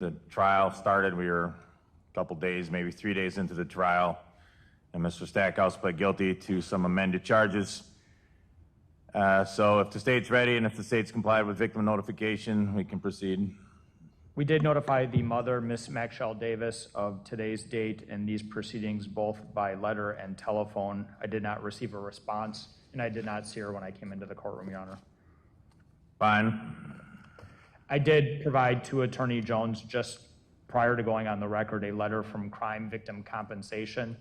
The trial started. We were a couple days, maybe 3 days into the trial, and Mr. Stackhouse pled guilty to some amended charges. So if the state's ready and if the state's complied with victim notification, we can proceed. We did notify the mother, Ms. Maxwell Davis, of today's date and these proceedings both by letter and telephone. I did not receive a response, and I did not see her when I came into the courtroom, Your Honor. Fine. I did provide to Attorney Jones, just prior to going on the record, a letter from Crime Victim Compensation.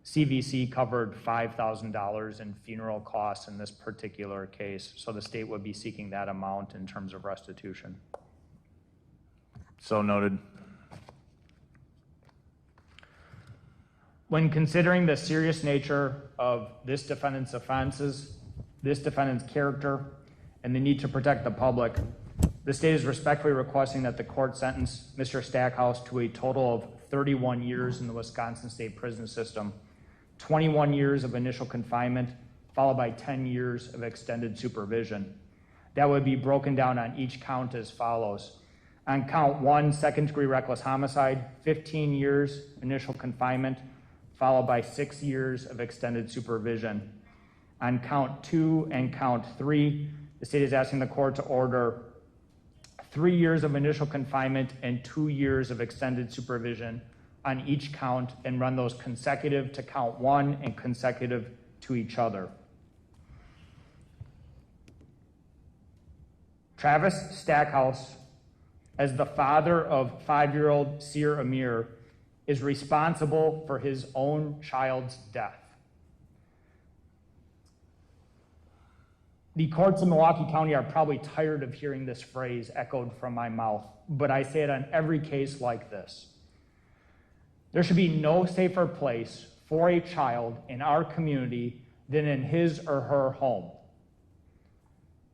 CVC covered $5,000 in funeral costs in this particular case, so the state would be seeking that amount in terms of restitution. So noted. When considering the serious nature of this defendant's offenses, this defendant's character, and the need to protect the public, the state is respectfully requesting that the court sentence Mr. Stackhouse to a total of 31 years in the Wisconsin State Prison System, 21 years of initial confinement, followed by 10 years of extended supervision. That would be broken down on each count as follows. On count 1, second-degree reckless homicide, 15 years initial confinement, followed by 6 years of extended supervision. On count 2 and count 3, the state is asking the court to order 3 years of initial confinement and 2 years of extended supervision on each count and run those consecutive to count 1 and consecutive to each other. Travis Stackhouse, as the father of 5-year-old Seer Amir, is responsible for his own child's death. The courts in Milwaukee County are probably tired of hearing this phrase echoed from my mouth, but I say it on every case like this. There should be no safer place for a child in our community than in his or her home.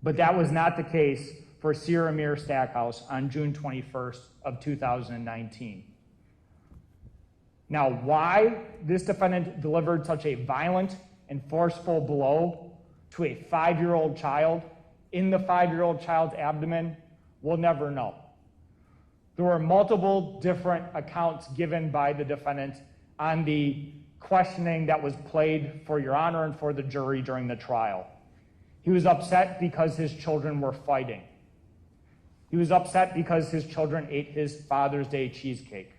But that was not the case for Seer Amir Stackhouse on June 21st of 2019. Now, why this defendant delivered such a violent and forceful blow to a 5-year-old child in the 5-year-old child's abdomen, we'll never know. There were multiple different accounts given by the defendant on the questioning that was played for Your Honor and for the jury during the trial. He was upset because his children were fighting. He was upset because his children ate his Father's Day cheesecake.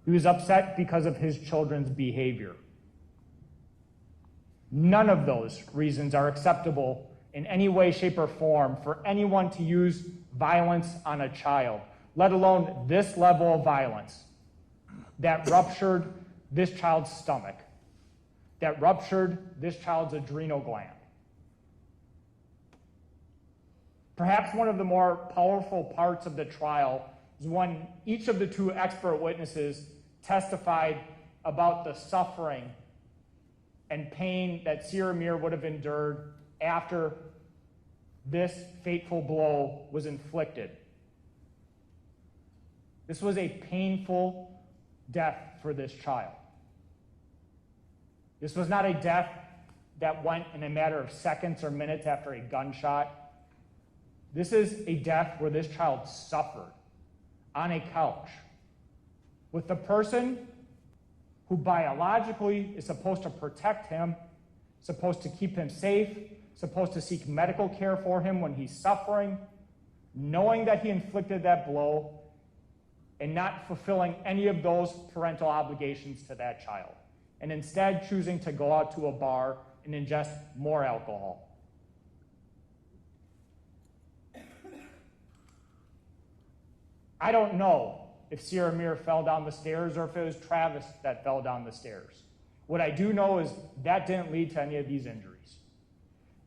He was upset because of his children's behavior. None of those reasons are acceptable in any way, shape, or form for anyone to use violence on a child, let alone this level of violence that ruptured this child's stomach, that ruptured this child's adrenal gland. Perhaps one of the more powerful parts of the trial is when each of the 2 expert witnesses testified about the suffering and pain that Seer Amir would have endured after this fateful blow was inflicted. This was a painful death for this child. This was not a death that went in a matter of seconds or minutes after a gunshot. This is a death where this child suffered on a couch with the person who biologically is supposed to protect him, supposed to keep him safe, supposed to seek medical care for him when he's suffering, knowing that he inflicted that blow and not fulfilling any of those parental obligations to that child, and instead choosing to go out to a bar and ingest more alcohol. I don't know if Seer Amir fell down the stairs or if it was Travis that fell down the stairs. What I do know is that didn't lead to any of these injuries.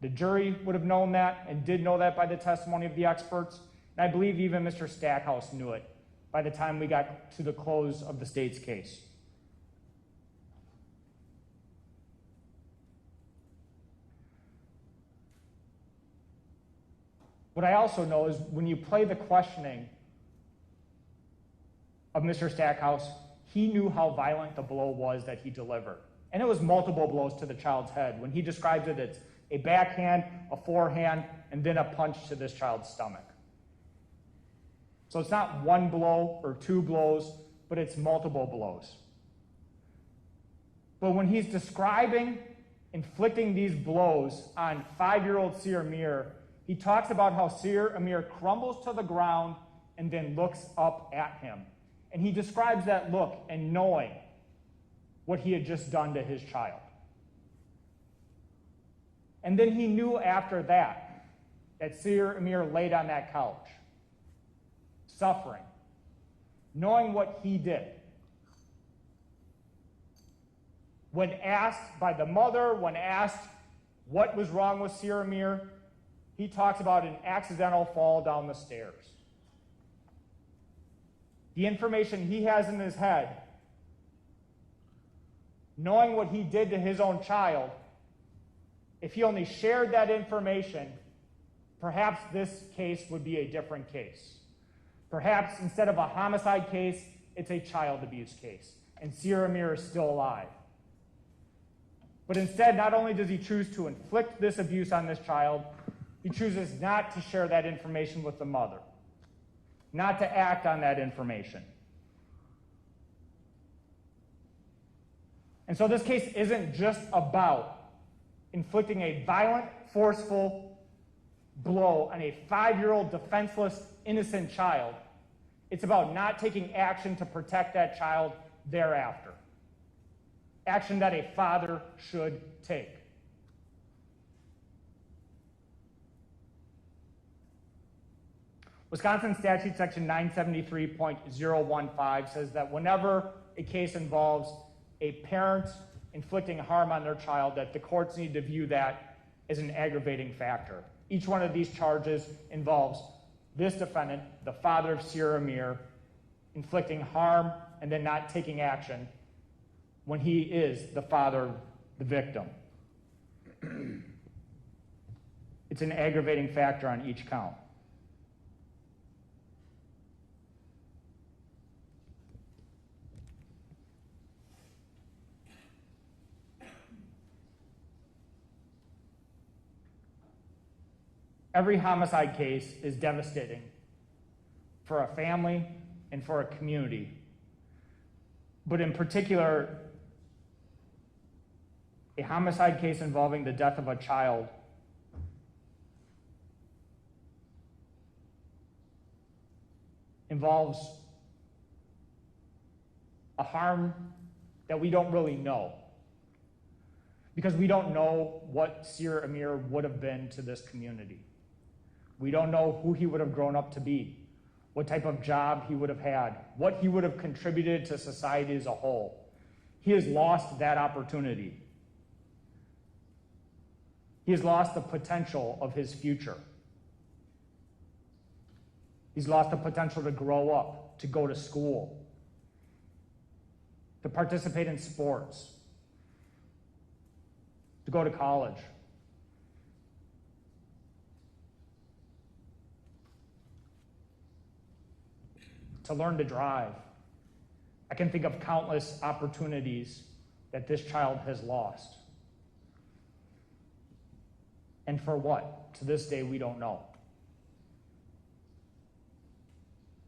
The jury would have known that and did know that by the testimony of the experts, and I believe even Mr. Stackhouse knew it by the time we got to the close of the state's case. What I also know is when you play the questioning of Mr. Stackhouse, he knew how violent the blow was that he delivered. And it was multiple blows to the child's head. When he describes it, it's a backhand, a forehand, and then a punch to this child's stomach. So it's not one blow or two blows, but it's multiple blows. But when he's describing inflicting these blows on 5-year-old Sir Amir, he talks about how Sir Amir crumbles to the ground and then looks up at him. And he describes that look and knowing what he had just done to his child. And then he knew after that Sir Amir laid on that couch, suffering, knowing what he did. When asked by the mother, when asked what was wrong with Sir Amir, he talks about an accidental fall down the stairs. The information he has in his head, knowing what he did to his own child, if he only shared that information, perhaps this case would be a different case. Perhaps instead of a homicide case, it's a child abuse case, and Sir Amir is still alive. But instead, not only does he choose to inflict this abuse on this child, he chooses not to share that information with the mother, not to act on that information. And so this case isn't just about inflicting a violent, forceful blow on a 5-year-old defenseless, innocent child. It's about not taking action to protect that child thereafter. Action that a father should take. Wisconsin statute section 973.015 says that whenever a case involves a parent inflicting harm on their child, that the courts need to view that as an aggravating factor. Each one of these charges involves this defendant, the father of Sir Amir, inflicting harm and then not taking action when he is the father of the victim. It's an aggravating factor on each count. Every homicide case is devastating for a family and for a community. But in particular, a homicide case involving the death of a child involves a harm that we don't really know, because we don't know what Sir Amir would have been to this community. We don't know who he would have grown up to be, what type of job he would have had, what he would have contributed to society as a whole. He has lost that opportunity. He has lost the potential of his future. He's lost the potential to grow up, to go to school, to participate in sports, to go to college. To learn to drive. I can think of countless opportunities that this child has lost. And for what? To this day, we don't know.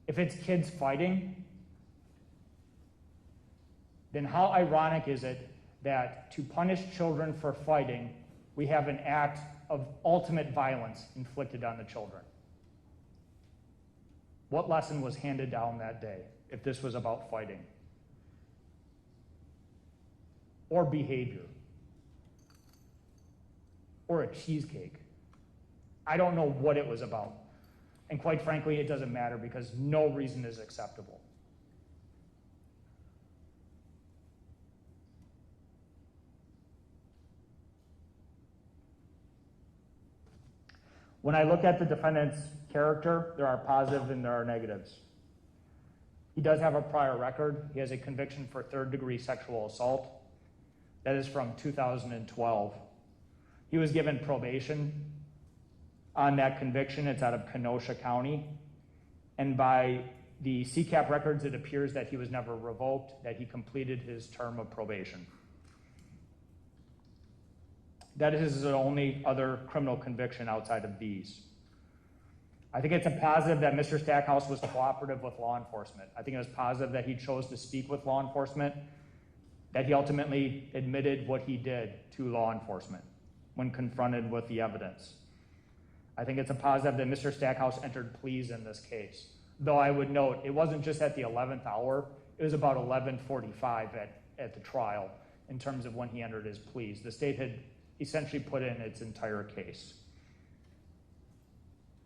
If it's kids fighting, then how ironic is it that to punish children for fighting, we have an act of ultimate violence inflicted on the children? What lesson was handed down that day if this was about fighting? Or behavior? Or a cheesecake? I don't know what it was about. And quite frankly, it doesn't matter, because no reason is acceptable. When I look at the defendant's character, there are positives and there are negatives. He does have a prior record. He has a conviction for third-degree sexual assault. That is from 2012. He was given probation on that conviction. It's out of Kenosha County. And by the CCAP records, it appears that he was never revoked, that he completed his term of probation. That is his only other criminal conviction outside of these. I think it's a positive that Mr. Stackhouse was cooperative with law enforcement. I think it was positive that he chose to speak with law enforcement, that he ultimately admitted what he did to law enforcement when confronted with the evidence. I think it's a positive that Mr. Stackhouse entered pleas in this case. Though I would note, it wasn't just at the 11th hour, it was about 11:45 at the trial in terms of when he entered his pleas. The state had essentially put in its entire case.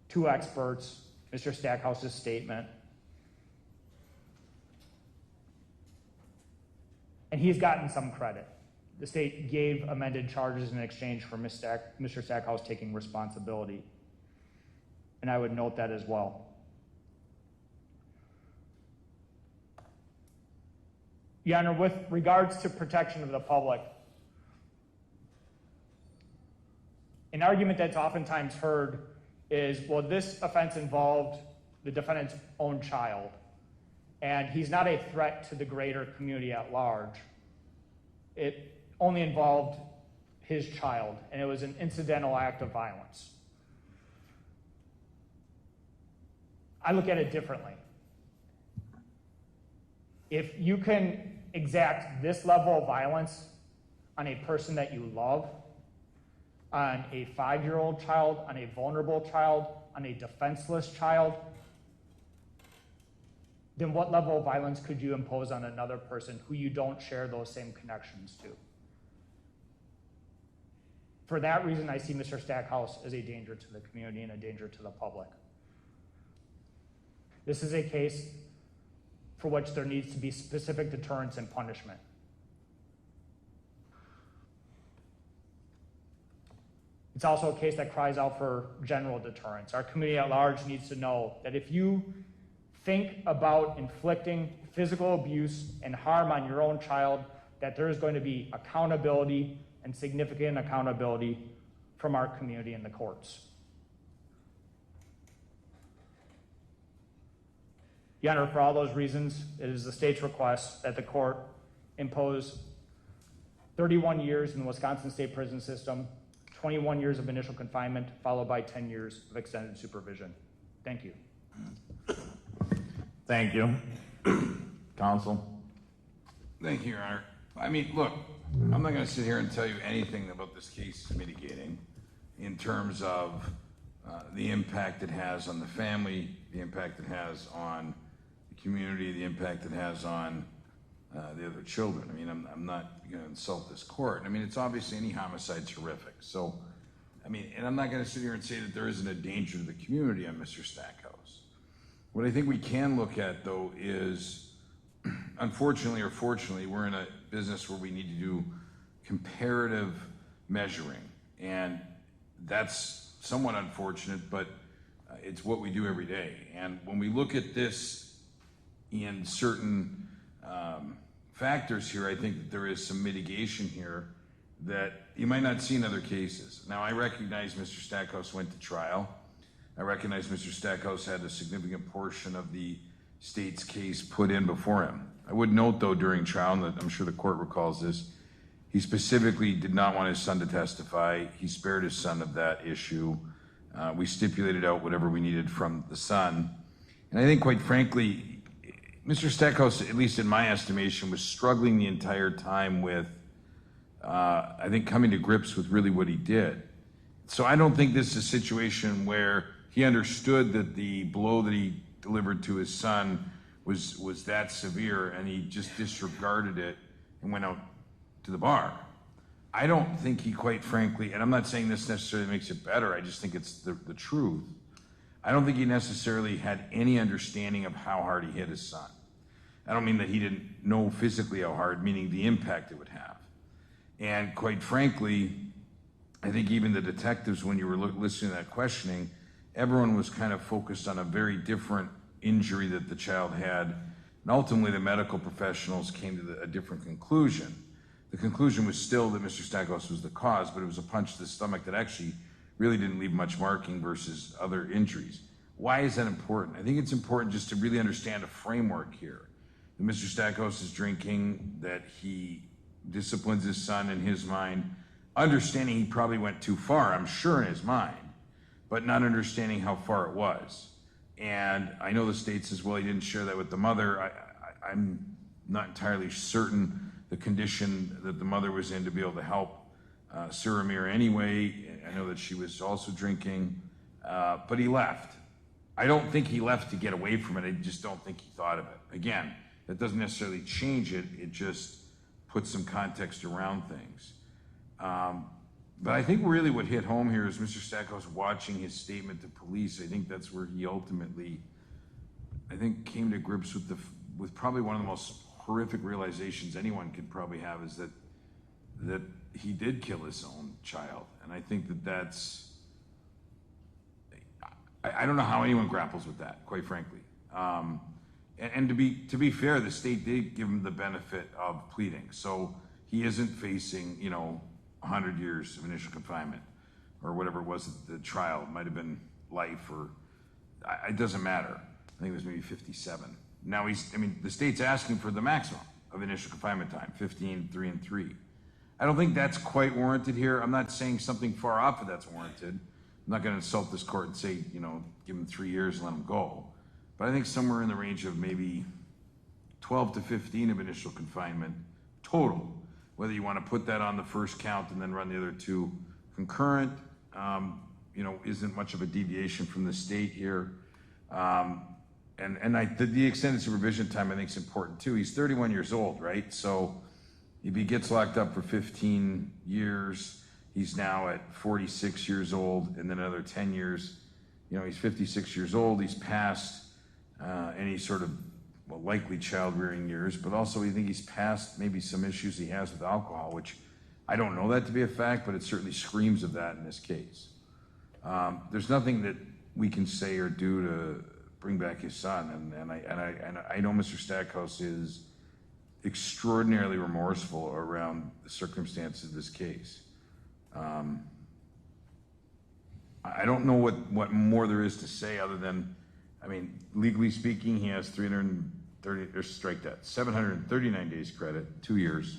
2 experts, Mr. Stackhouse's statement, and he's gotten some credit. The state gave amended charges in exchange for Mr. Stackhouse taking responsibility, and I would note that as well. Your Honor, with regards to protection of the public, an argument that's oftentimes heard is, well, this offense involved the defendant's own child, and he's not a threat to the greater community at large. It only involved his child, and it was an incidental act of violence. I look at it differently. If you can exact this level of violence on a person that you love, on a 5-year-old child, on a vulnerable child, on a defenseless child, then what level of violence could you impose on another person who you don't share those same connections to? For that reason, I see Mr. Stackhouse as a danger to the community and a danger to the public. This is a case for which there needs to be specific deterrence and punishment. It's also a case that cries out for general deterrence. Our community at large needs to know that if you think about inflicting physical abuse and harm on your own child, that there is going to be accountability and significant accountability from our community and the courts. Your Honor, for all those reasons, it is the state's request that the court impose 31 years in the Wisconsin State Prison System, 21 years of initial confinement, followed by 10 years of extended supervision. Thank you. Thank you. Counsel? Thank you, Your Honor. I mean, look, I'm not going to sit here and tell you anything about this case mitigating in terms of the impact it has on the family, the impact it has on the community, the impact it has on the other children. I mean, I'm not going to insult this court. I mean, it's obviously any homicide's horrific. So, I mean, and I'm not going to sit here and say that there isn't a danger to the community on Mr. Stackhouse. What I think we can look at, though, is unfortunately or fortunately, we're in a business where we need to do comparative measuring. And that's somewhat unfortunate, but it's what we do every day. And when we look at this in certain factors here, I think that there is some mitigation here that you might not see in other cases. Now, I recognize Mr. Stackhouse went to trial. I recognize Mr. Stackhouse had a significant portion of the state's case put in before him. I would note, though, during trial, and I'm sure the court recalls this, he specifically did not want his son to testify. He spared his son of that issue. We stipulated out whatever we needed from the son. And I think, quite frankly, Mr. Stackhouse, at least in my estimation, was struggling the entire time with, I think, coming to grips with really what he did. So I don't think this is a situation where he understood that the blow that he delivered to his son was that severe, and he just disregarded it and went out to the bar. I don't think he, quite frankly, and I'm not saying this necessarily makes it better, I just think it's the truth. I don't think he necessarily had any understanding of how hard he hit his son. I don't mean that he didn't know physically how hard, meaning the impact it would have. And quite frankly, I think even the detectives, when you were listening to that questioning, everyone was kind of focused on a very different injury that the child had. And ultimately, the medical professionals came to a different conclusion. The conclusion was still that Mr. Stackhouse was the cause, but it was a punch to the stomach that actually really didn't leave much marking versus other injuries. Why is that important? I think it's important just to really understand a framework here. That Mr. Stackhouse is drinking, that he disciplines his son in his mind, understanding he probably went too far, I'm sure, in his mind. but not understanding how far it was. And I know the state says, well, he didn't share that with the mother. I'm not entirely certain the condition that the mother was in to be able to help Suramir anyway. I know that she was also drinking, but he left. I don't think he left to get away from it. I just don't think he thought of it. Again, that doesn't necessarily change it. It just puts some context around things. But I think really what hit home here is Mr. Stackhouse watching his statement to police. I think that's where he ultimately, I think, came to grips with probably one of the most horrific realizations anyone could probably have, is that he did kill his own child. And I think that's, I don't know how anyone grapples with that, quite frankly. And to be fair, the state did give him the benefit of pleading. So he isn't facing, 100 years of initial confinement or whatever it was at the trial. It might have been life, or it doesn't matter. I think it was maybe 57. Now the state's asking for the maximum of initial confinement time, 15, 3, and 3. I don't think that's quite warranted here. I'm not saying something far off of that's warranted. I'm not going to insult this court and say, give him 3 years and let him go. But I think somewhere in the range of maybe 12 to 15 of initial confinement total. Whether you want to put that on the first count and then run the other two concurrent, isn't much of a deviation from the state here. The extended supervision time I think is important too. He's 31 years old, right? So if he gets locked up for 15 years, he's now at 46 years old, and then another 10 years. He's 56 years old. He's past any sort of likely child rearing years, but also I think he's past maybe some issues he has with alcohol, which I don't know that to be a fact, but it certainly screams of that in this case. There's nothing that we can say or do to bring back his son, and I know Mr. Stackhouse is extraordinarily remorseful around the circumstances of this case. I don't know what more there is to say other than, legally speaking, he has 739 days credit, 2 years.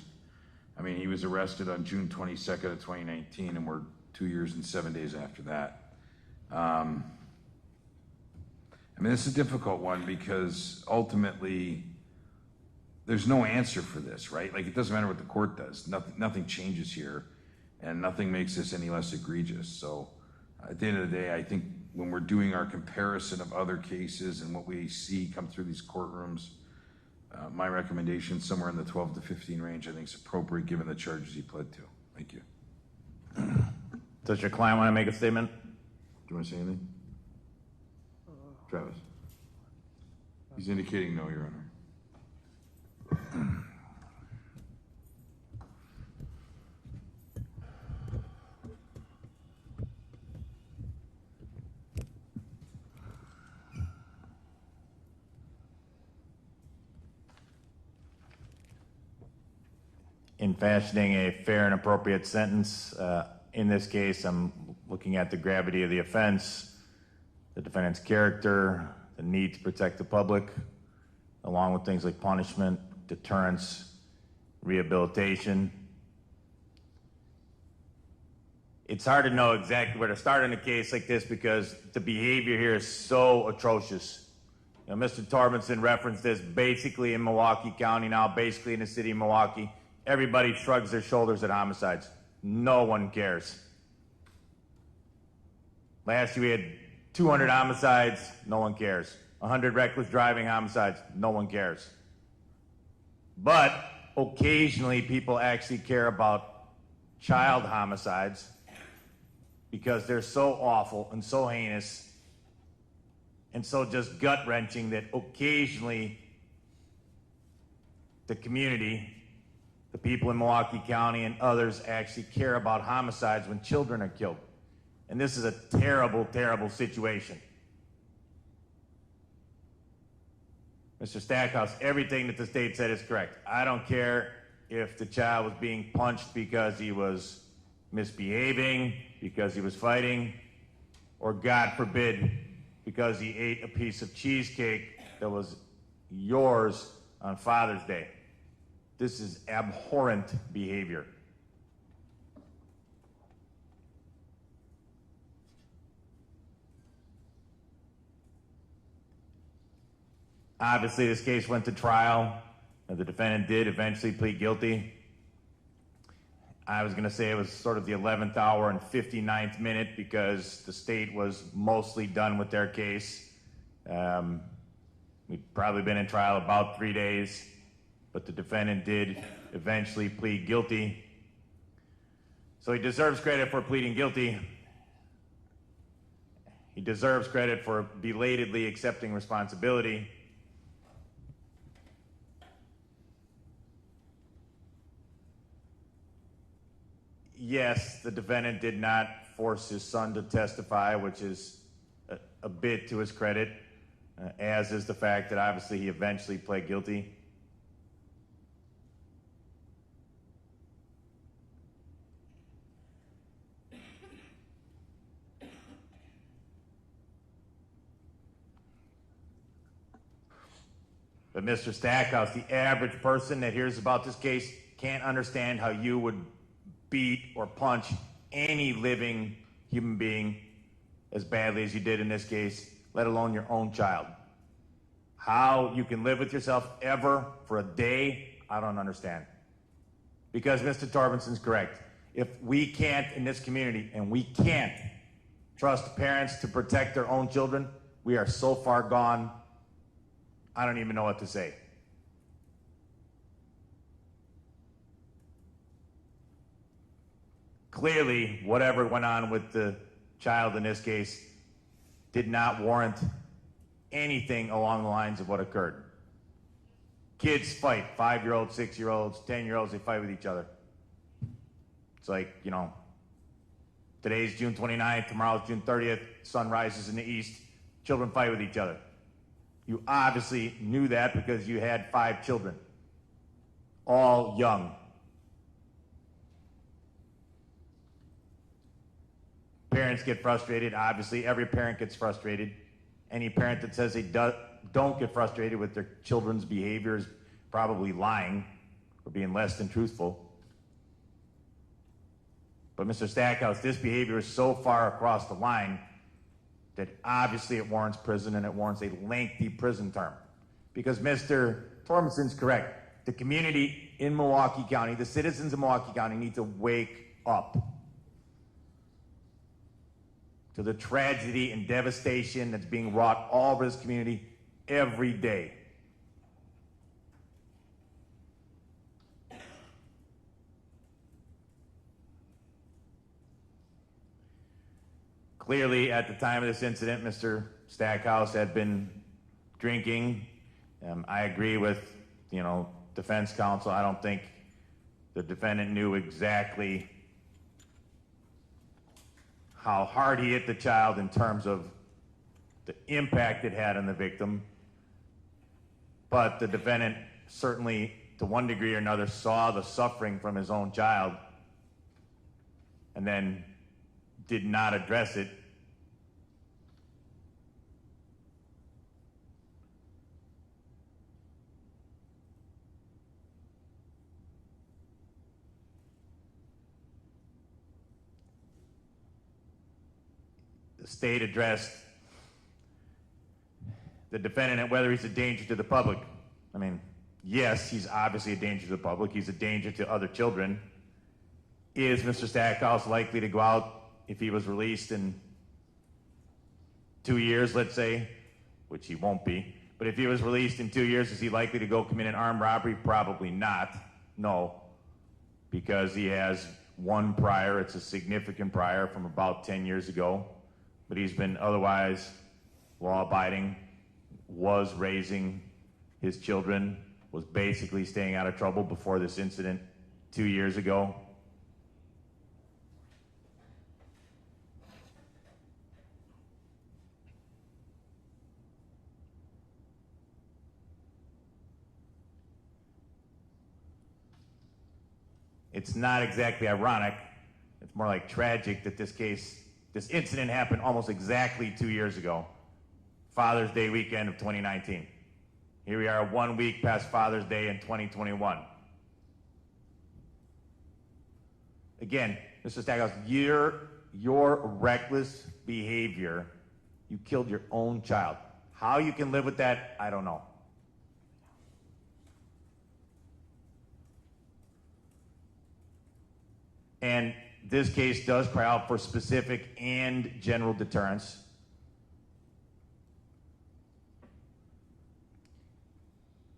He was arrested on June 22nd of 2019, and we're 2 years and 7 days after that. This is a difficult one because ultimately there's no answer for this, right? Like, it doesn't matter what the court does. Nothing changes here, and nothing makes this any less egregious. So at the end of the day, I think when we're doing our comparison of other cases and what we see come through these courtrooms, my recommendation somewhere in the 12 to 15 range I think is appropriate given the charges he pled to. Thank you. Does your client want to make a statement? Do you want to say anything? Travis? He's indicating no, Your Honor. In fashioning a fair and appropriate sentence, in this case, I'm looking at the gravity of the offense, the defendant's character, the need to protect the public, along with things like punishment, deterrence, rehabilitation. It's hard to know exactly where to start in a case like this because the behavior here is so atrocious. Mr. Torbenson referenced this basically in Milwaukee County now, basically in the city of Milwaukee. Everybody shrugs their shoulders at homicides. No one cares. Last year we had 200 homicides, no one cares. 100 reckless driving homicides, no one cares. But occasionally people actually care about child homicides because they're so awful and so heinous and so just gut-wrenching that occasionally the community, the people in Milwaukee County and others actually care about homicides when children are killed. And this is a terrible, terrible situation. Mr. Stackhouse, everything that the state said is correct. I don't care if the child was being punched because he was misbehaving, because he was fighting, or God forbid, because he ate a piece of cheesecake that was yours on Father's Day. This is abhorrent behavior. Obviously, this case went to trial. The defendant did eventually plead guilty. I was going to say it was sort of the 11th hour and 59th minute because the state was mostly done with their case. We'd probably been in trial about 3 days, but the defendant did eventually plead guilty. So he deserves credit for pleading guilty. He deserves credit for belatedly accepting responsibility. Yes, the defendant did not force his son to testify, which is a bit to his credit, as is the fact that obviously he eventually pled guilty. But Mr. Stackhouse, the average person that hears about this case can't understand how you would beat or punch any living human being as badly as you did in this case, let alone your own child. How you can live with yourself ever for a day, I don't understand. Because Mr. Torbensen's correct. If we can't in this community, and we can't trust parents to protect their own children, we are so far gone, I don't even know what to say. Clearly, whatever went on with the child in this case did not warrant anything along the lines of what occurred. Kids fight, 5-year-olds, 6-year-olds, 10-year-olds, they fight with each other. It's like, you know, today's June 29th, tomorrow's June 30th, sun rises in the east, children fight with each other. You obviously knew that because you had 5 children, all young. Parents get frustrated. Obviously, every parent gets frustrated. Any parent that says they don't get frustrated with their children's behavior is probably lying or being less than truthful. But Mr. Stackhouse, this behavior is so far across the line that obviously it warrants prison, and it warrants a lengthy prison term. Because Mr. Torbensen's correct. The community in Milwaukee County, the citizens of Milwaukee County need to wake up to the tragedy and devastation that's being wrought all over this community every day. Clearly, at the time of this incident, Mr. Stackhouse had been drinking. I agree with, defense counsel. I don't think the defendant knew exactly how hard he hit the child in terms of the impact it had on the victim. But the defendant certainly, to one degree or another, saw the suffering from his own child and then did not address it. The state addressed the defendant and whether he's a danger to the public. I mean, yes, he's obviously a danger to the public. He's a danger to other children. Is Mr. Stackhouse likely to go out if he was released in 2 years, let's say, which he won't be, but if he was released in 2 years, is he likely to go commit an armed robbery? Probably not, no, because he has one prior. It's a significant prior from about 10 years ago, but he's been otherwise law-abiding, was raising his children, was basically staying out of trouble before this incident 2 years ago. It's not exactly ironic. It's more like tragic that this incident happened almost exactly 2 years ago, Father's Day weekend of 2019. Here we are 1 week past Father's Day in 2021. Again, Mr. Stackhouse, your reckless behavior, you killed your own child. How you can live with that, I don't know. And this case does cry out for specific and general deterrence.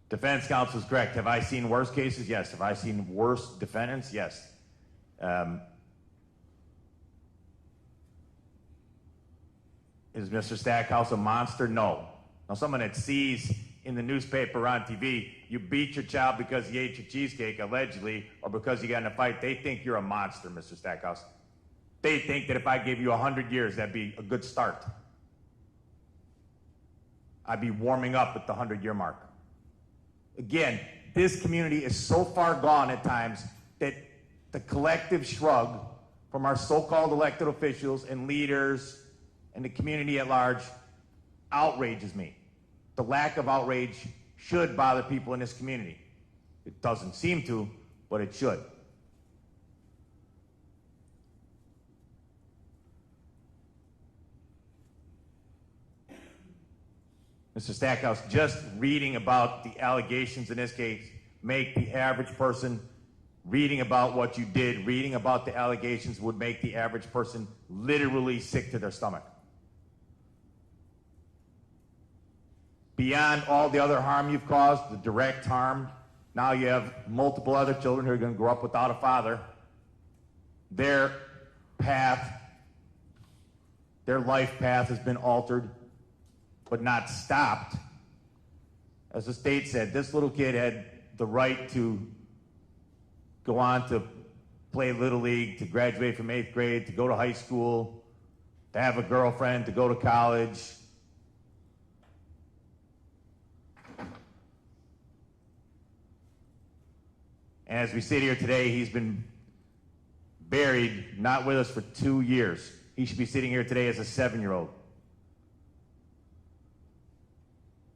Defense counsel is correct. Have I seen worse cases? Yes. Have I seen worse defendants? Yes. Is Mr. Stackhouse a monster? No. Now, someone that sees in the newspaper or on TV, you beat your child because he ate your cheesecake, allegedly, or because you got in a fight, they think you're a monster, Mr. Stackhouse. They think that if I gave you 100 years, that'd be a good start. I'd be warming up at the 100-year mark. Again, this community is so far gone at times that the collective shrug from our so-called elected officials and leaders and the community at large outrages me. The lack of outrage should bother people in this community. It doesn't seem to, but it should. Mr. Stackhouse, just reading about the allegations in this case make the average person, reading about what you did, reading about the allegations would make the average person literally sick to their stomach. Beyond all the other harm you've caused, the direct harm, now you have multiple other children who are going to grow up without a father. Their path, their life path has been altered, but not stopped. As the state said, this little kid had the right to go on to play Little League, to graduate from 8th grade, to go to high school, to have a girlfriend, to go to college. And as we sit here today, he's been buried, not with us for 2 years. He should be sitting here today as a 7-year-old.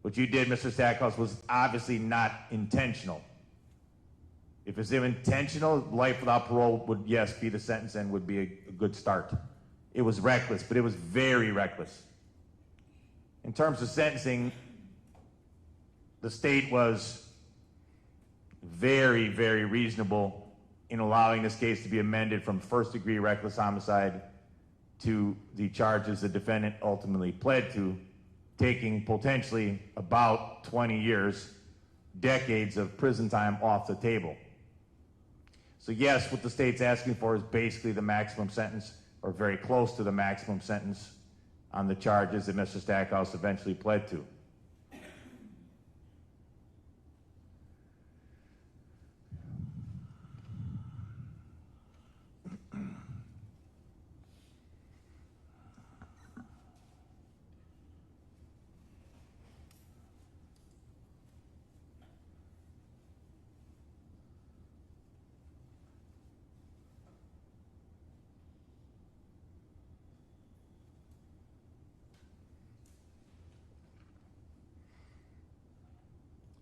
What you did, Mr. Stackhouse, was obviously not intentional. If it's intentional, life without parole would, yes, be the sentence and would be a good start. It was reckless, but it was very reckless. In terms of sentencing, the state was very, very reasonable in allowing this case to be amended from first-degree reckless homicide to the charges the defendant ultimately pled to, taking potentially about 20 years, decades of prison time off the table. So yes, what the state's asking for is basically the maximum sentence, or very close to the maximum sentence, on the charges that Mr. Stackhouse eventually pled to.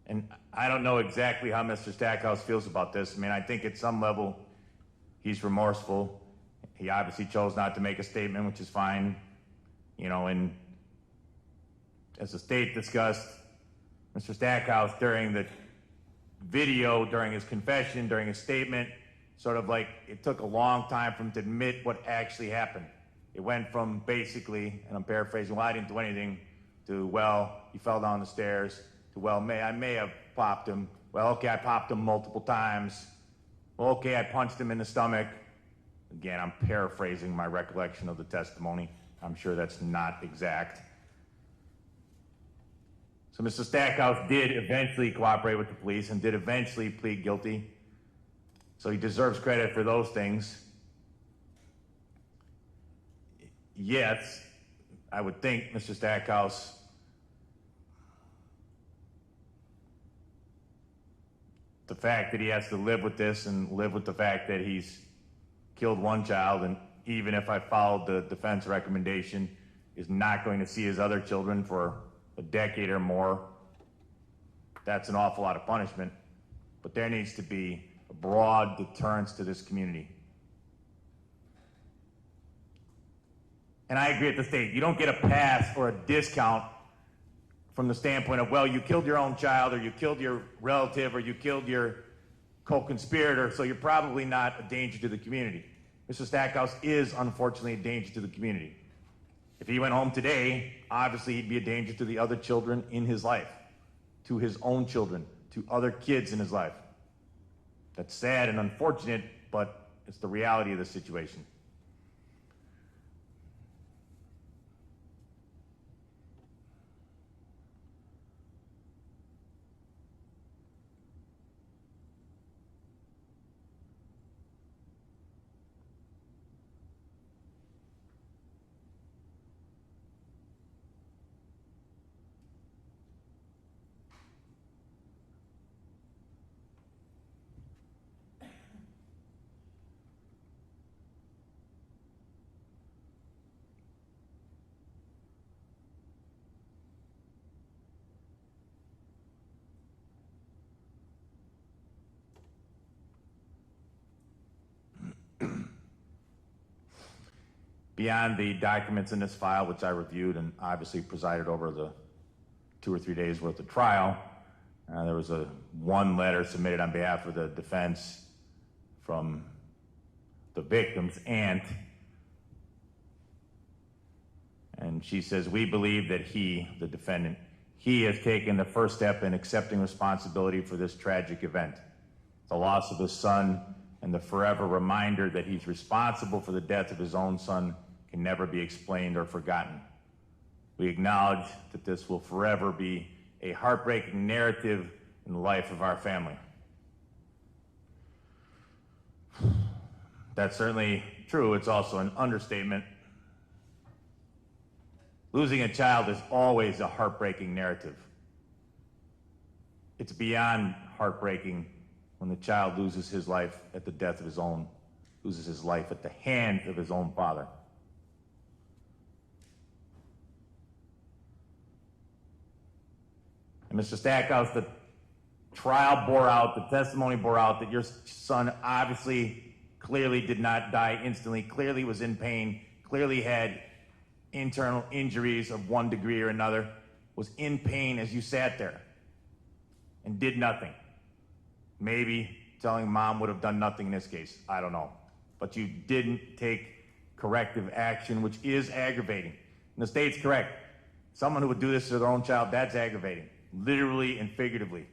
And I don't know exactly how Mr. Stackhouse feels about this. I mean, I think at some level he's remorseful. He obviously chose not to make a statement, which is fine. You know, and as the state discussed, Mr. Stackhouse during the video, during his confession, during his statement, sort of like it took a long time for him to admit what actually happened. It went from basically, and I'm paraphrasing, well, I didn't do anything, to, well, he fell down the stairs, to, well, I may have popped him. Well, okay, I popped him multiple times. Well, okay, I punched him in the stomach. Again, I'm paraphrasing my recollection of the testimony. I'm sure that's not exact. So Mr. Stackhouse did eventually cooperate with the police and did eventually plead guilty. So he deserves credit for those things. Yes, I would think Mr. Stackhouse the fact that he has to live with this and live with the fact that he's killed one child, and even if I followed the defense recommendation, is not going to see his other children for a decade or more. That's an awful lot of punishment, but there needs to be a broad deterrence to this community. And I agree with the state. You don't get a pass or a discount from the standpoint of, well, you killed your own child, or you killed your relative, or you killed your co-conspirator, so you're probably not a danger to the community. Mr. Stackhouse is unfortunately a danger to the community. If he went home today, obviously he'd be a danger to the other children in his life, to his own children, to other kids in his life. That's sad and unfortunate, but it's the reality of the situation. Beyond the documents in this file, which I reviewed and obviously presided over the 2 or 3 days worth of trial, there was one letter submitted on behalf of the defense from the victim's aunt. And she says, "We believe that he, the defendant, he has taken the first step in accepting responsibility for this tragic event. The loss of his son and the forever reminder that he's responsible for the death of his own son can never be explained or forgotten. We acknowledge that this will forever be a heartbreaking narrative in the life of our family." That's certainly true. It's also an understatement. Losing a child is always a heartbreaking narrative. It's beyond heartbreaking when the child loses his life at the death of his own, loses his life at the hand of his own father. And Mr. Stackhouse, the trial bore out, the testimony bore out that your son obviously clearly did not die instantly, clearly was in pain, clearly had internal injuries of one degree or another, was in pain as you sat there and did nothing. Maybe telling mom would have done nothing in this case, I don't know. But you didn't take corrective action, which is aggravating. And the state's correct. Someone who would do this to their own child, that's aggravating, literally and figuratively.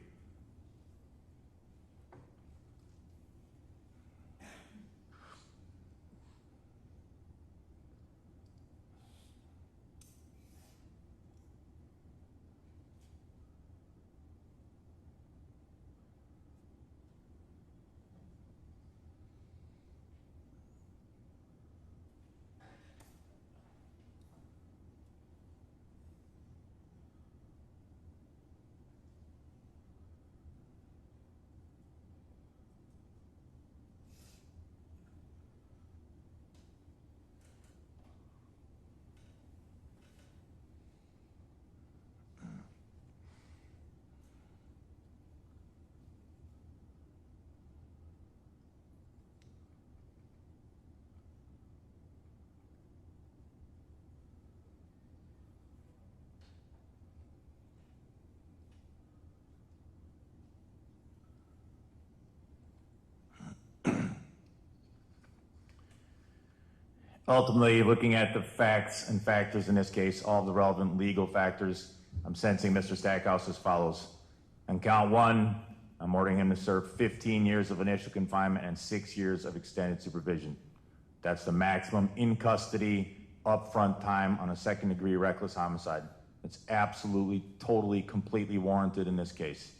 Ultimately, looking at the facts and factors in this case, all the relevant legal factors, I'm sentencing Mr. Stackhouse as follows. On count one, I'm ordering him to serve 15 years of initial confinement and 6 years of extended supervision. That's the maximum in custody, upfront time on a second-degree reckless homicide. It's absolutely, totally, completely warranted in this case.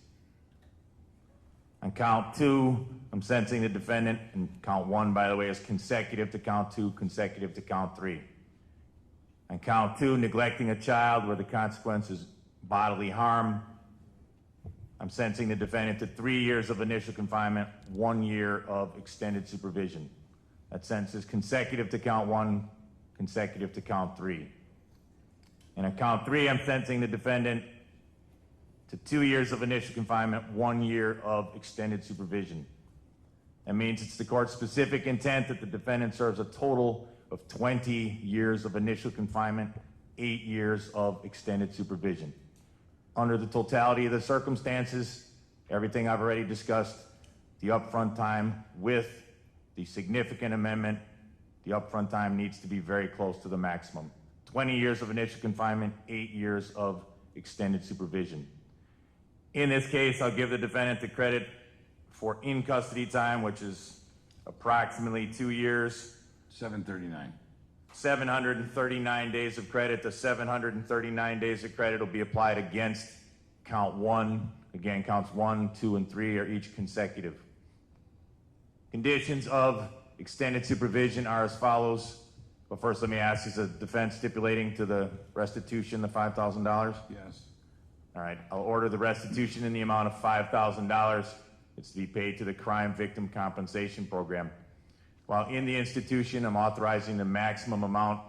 On count two, I'm sentencing the defendant, and count one, by the way, is consecutive to count two, consecutive to count three. On count two, neglecting a child where the consequence is bodily harm, I'm sentencing the defendant to 3 years of initial confinement, 1 year of extended supervision. That sentence is consecutive to count one, consecutive to count three. And on count three, I'm sentencing the defendant to 2 years of initial confinement, 1 year of extended supervision. That means it's the court's specific intent that the defendant serves a total of 20 years of initial confinement, 8 years of extended supervision. Under the totality of the circumstances, everything I've already discussed, the upfront time with the significant amendment the upfront time needs to be very close to the maximum. 20 years of initial confinement, 8 years of extended supervision. In this case, I'll give the defendant the credit for in custody time, which is approximately 2 years. 739. 739 days of credit. The 739 days of credit will be applied against count 1. Again, counts 1, 2, and 3 are each consecutive. Conditions of extended supervision are as follows. But first, let me ask, is the defense stipulating to the restitution the $5,000? Yes. All right, I'll order the restitution in the amount of $5,000. It's to be paid to the Crime Victim Compensation Program. While in the institution, I'm authorizing the maximum amount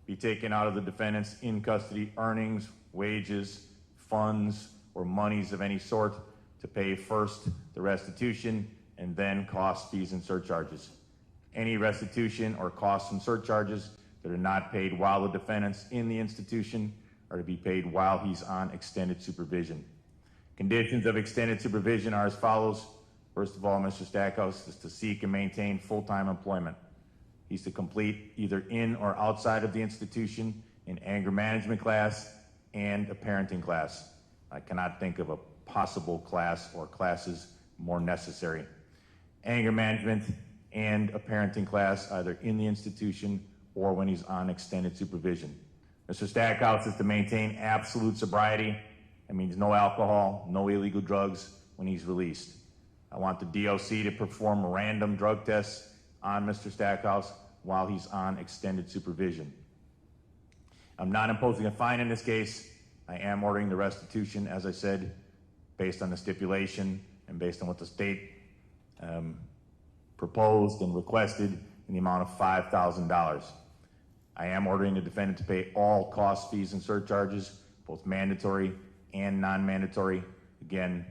be taken out of the defendant's in-custody earnings, wages, funds, or monies of any sort to pay first the restitution and then costs, fees, and surcharges. Any restitution or costs and surcharges that are not paid while the defendant's in the institution are to be paid while he's on extended supervision. Conditions of extended supervision are as follows. First of all, Mr. Stackhouse is to seek and maintain full-time employment. He's to complete either in or outside of the institution an anger management class and a parenting class. I cannot think of a possible class or classes more necessary. Anger management and a parenting class either in the institution or when he's on extended supervision. Mr. Stackhouse is to maintain absolute sobriety. That means no alcohol, no illegal drugs when he's released. I want the DOC to perform random drug tests on Mr. Stackhouse while he's on extended supervision. I'm not imposing a fine in this case. I am ordering the restitution, as I said, based on the stipulation and based on what the state proposed and requested in the amount of $5,000. I am ordering the defendant to pay all costs, fees, and surcharges, both mandatory and non-mandatory. Again,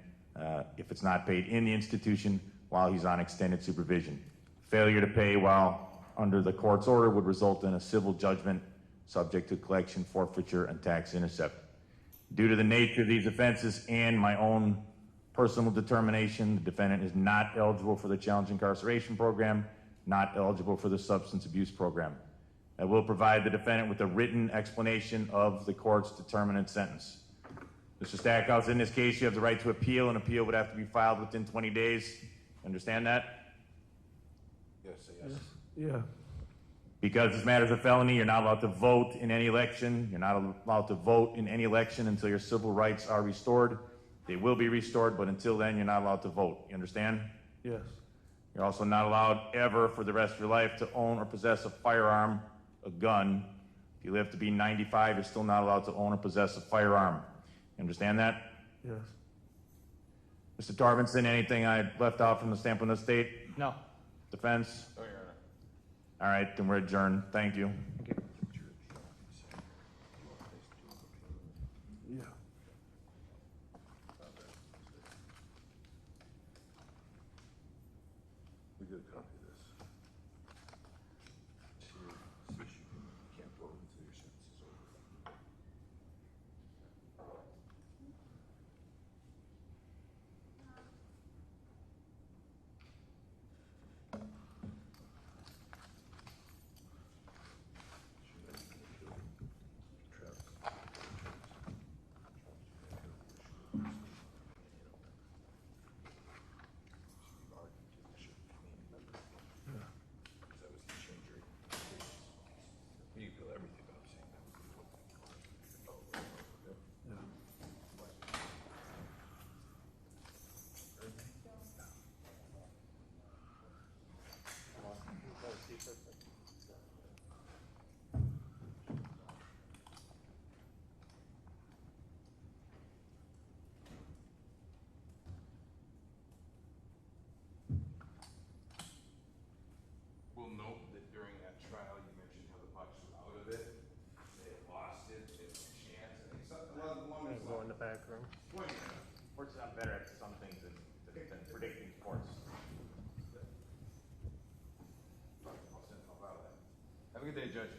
if it's not paid in the institution while he's on extended supervision. Failure to pay while under the court's order would result in a civil judgment subject to collection, forfeiture, and tax intercept. Due to the nature of these offenses and my own personal determination, the defendant is not eligible for the challenge incarceration program, not eligible for the substance abuse program. I will provide the defendant with a written explanation of the court's determinant sentence. Mr. Stackhouse, in this case, you have the right to appeal. An appeal would have to be filed within 20 days. Understand that? Yes, yes. Yeah. Because this matter is a felony, you're not allowed to vote in any election. You're not allowed to vote in any election until your civil rights are restored. They will be restored, but until then, you're not allowed to vote. You understand? Yes. You're also not allowed ever for the rest of your life to own or possess a firearm, a gun. If you live to be 95, you're still not allowed to own or possess a firearm. You understand that? Yes. Mr. Torbenson, anything I left out from the standpoint of the state? No. Defense? Oh, Your Honor. All right, then we're adjourned. Thank you. Thank you. Yeah. We get a copy of this. See if you can't vote until your sentence is over. You feel everything I'm saying. We'll note that during that trial, you mentioned how the Bucks were out of it. They had lost it, they had a chance. I think something along the lines Go in the back room. Courts are better at some things than predicting sports. Have a good day, Judge.